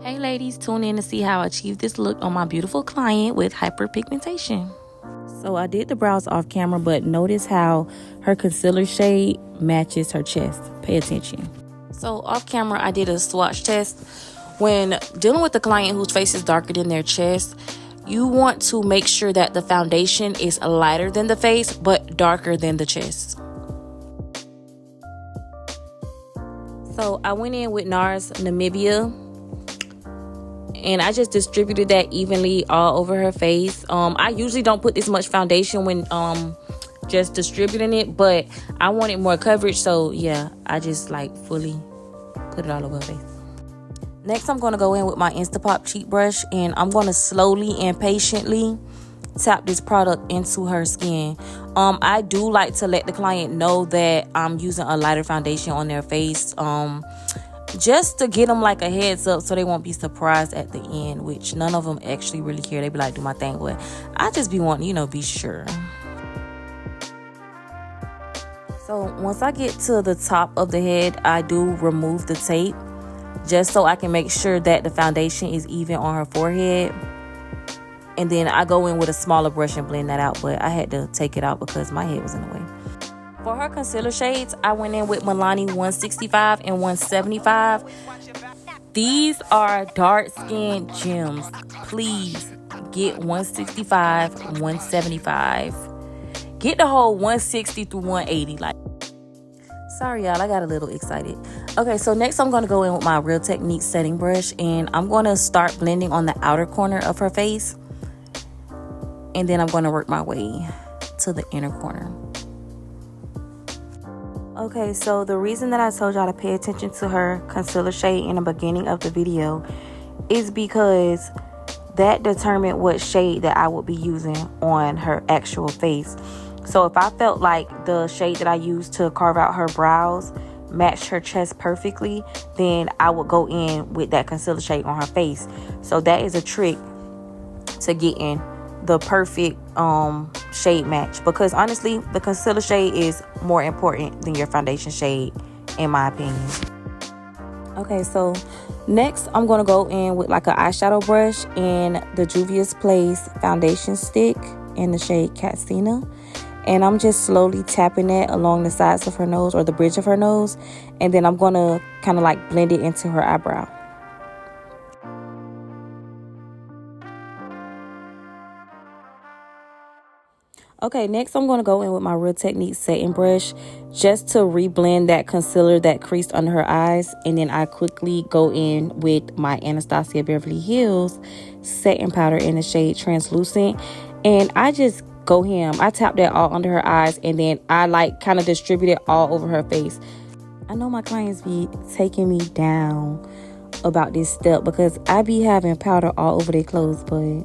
Hey ladies, tune in to see how I achieved this look on my beautiful client with hyperpigmentation. So I did the brows off camera, but notice how her concealer shade matches her chest. Pay attention. So off camera, I did a swatch test. When dealing with a client whose face is darker than their chest, you want to make sure that the foundation is lighter than the face, but darker than the chest. So I went in with Nars Namibia, and I just distributed that evenly all over her face. I usually don't put this much foundation when just distributing it, but I wanted more coverage, so yeah, I just like fully put it all over her face. Next, I'm going to go in with my Instapop cheek brush, and I'm going to slowly and patiently tap this product into her skin. I do like to let the client know that I'm using a lighter foundation on their face, just to get them like a heads up so they won't be surprised at the end, which none of them actually really care. They be like, do my thing, but I just be wanting, be sure. So once I get to the top of the head, I do remove the tape just so I can make sure that the foundation is even on her forehead. And then I go in with a smaller brush and blend that out, but I had to take it out because my head was in the way. For her concealer shades, I went in with Milani 165 and 175. These are dark skin gems. Please get 165, 175. Get the whole 160 through 180. Sorry, y'all, I got a little excited. Okay, so next I'm going to go in with my Real Technique setting brush, and I'm going to start blending on the outer corner of her face. And then I'm going to work my way to the inner corner. Okay, so the reason that I told y'all to pay attention to her concealer shade in the beginning of the video is because that determined what shade that I would be using on her actual face. So if I felt like the shade that I used to carve out her brows matched her chest perfectly, then I would go in with that concealer shade on her face. So that is a trick to getting the perfect shade match, because honestly the concealer shade is more important than your foundation shade, in my opinion. Okay, so next I'm going to go in with like an eyeshadow brush and the Juvia's Place foundation stick in the shade Katsina, and I'm just slowly tapping that along the sides of her nose or the bridge of her nose, and then I'm going to kind of like blend it into her eyebrow. Okay, next I'm going to go in with my Real Technique setting brush just to reblend that concealer that creased under her eyes. And then I quickly go in with my Anastasia Beverly Hills setting powder in the shade Translucent. And I just go ham. I tap that all under her eyes, and then I like kind of distribute it all over her face. I know my clients be taking me down about this step because I be having powder all over their clothes, but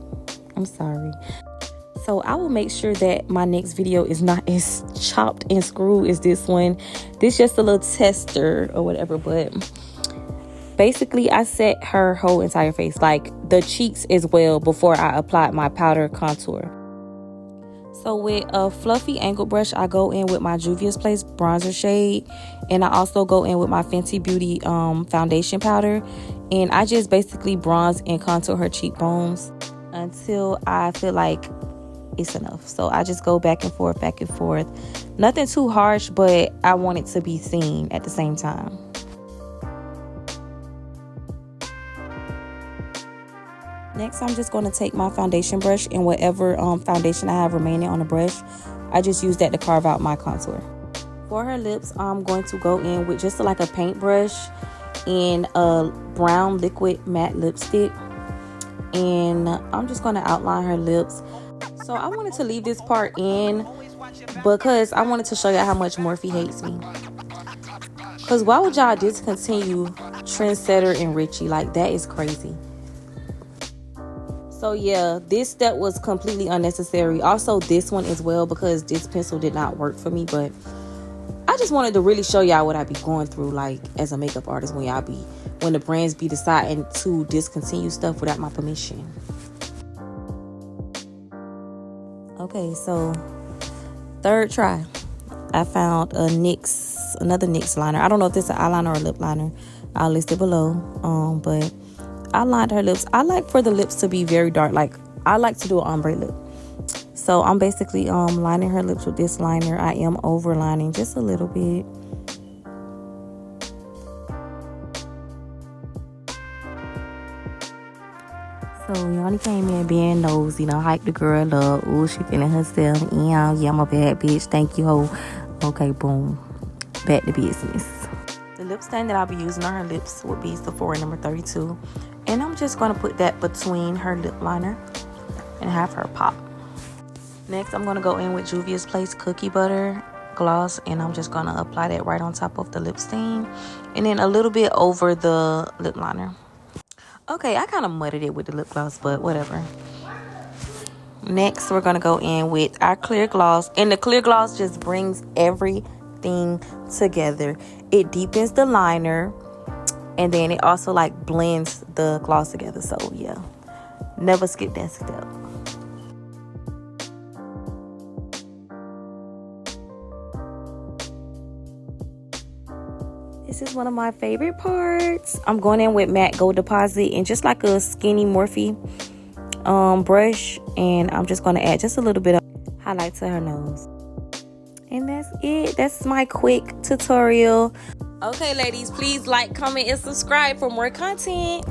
I'm sorry. So I will make sure that my next video is not as chopped and screwed as this one. This just a little tester or whatever, but basically I set her whole entire face, like the cheeks as well, before I applied my powder contour. So with a fluffy angled brush, I go in with my Juvia's Place bronzer shade, and I also go in with my Fenty Beauty foundation powder, and I just basically bronze and contour her cheekbones until I feel like it's enough. So I just go back and forth. Nothing too harsh, but I want it to be seen at the same time. Next, I'm just going to take my foundation brush, and whatever foundation I have remaining on the brush, I just use that to carve out my contour. For her lips, I'm going to go in with just like a paintbrush and a brown liquid matte lipstick, and I'm just going to outline her lips. So I wanted to leave this part in because I wanted to show you how much Morphe hates me. Because why would y'all discontinue Trendsetter and Richie? Like, that is crazy. So yeah, this step was completely unnecessary. Also this one as well, because this pencil did not work for me. But I just wanted to really show y'all what I be going through, like, as a makeup artist, when the brands be deciding to discontinue stuff without my permission. Okay, so third try, I found another NYX liner. I don't know if this is an eyeliner or a lip liner. I'll list it below. But I lined her lips. I like for the lips to be very dark. Like, I like to do an ombre lip. So I'm basically lining her lips with this liner. I am overlining just a little bit. So Yanni came in being nosy, hype the girl up. Ooh, she feeling herself. Yeah, I'm a bad bitch. Thank you, ho. Okay, boom. Back to business. The lip stain that I'll be using on her lips would be Sephora number 32. And I'm just going to put that between her lip liner and have her pop. Next, I'm going to go in with Juvia's Place Cookie Butter Gloss. And I'm just going to apply that right on top of the lip stain. And then a little bit over the lip liner. Okay, I kind of mudded it with the lip gloss, but whatever. Next, we're going to go in with our clear gloss. And the clear gloss just brings everything together. It deepens the liner. And then it also, like, blends the gloss together. So, yeah. Never skip that step. This is one of my favorite parts. I'm going in with Matte Gold Deposit and just like a skinny Morphe brush. And I'm just going to add just a little bit of highlight to her nose. And that's it. That's my quick tutorial. Okay, ladies, please like, comment, and subscribe for more content.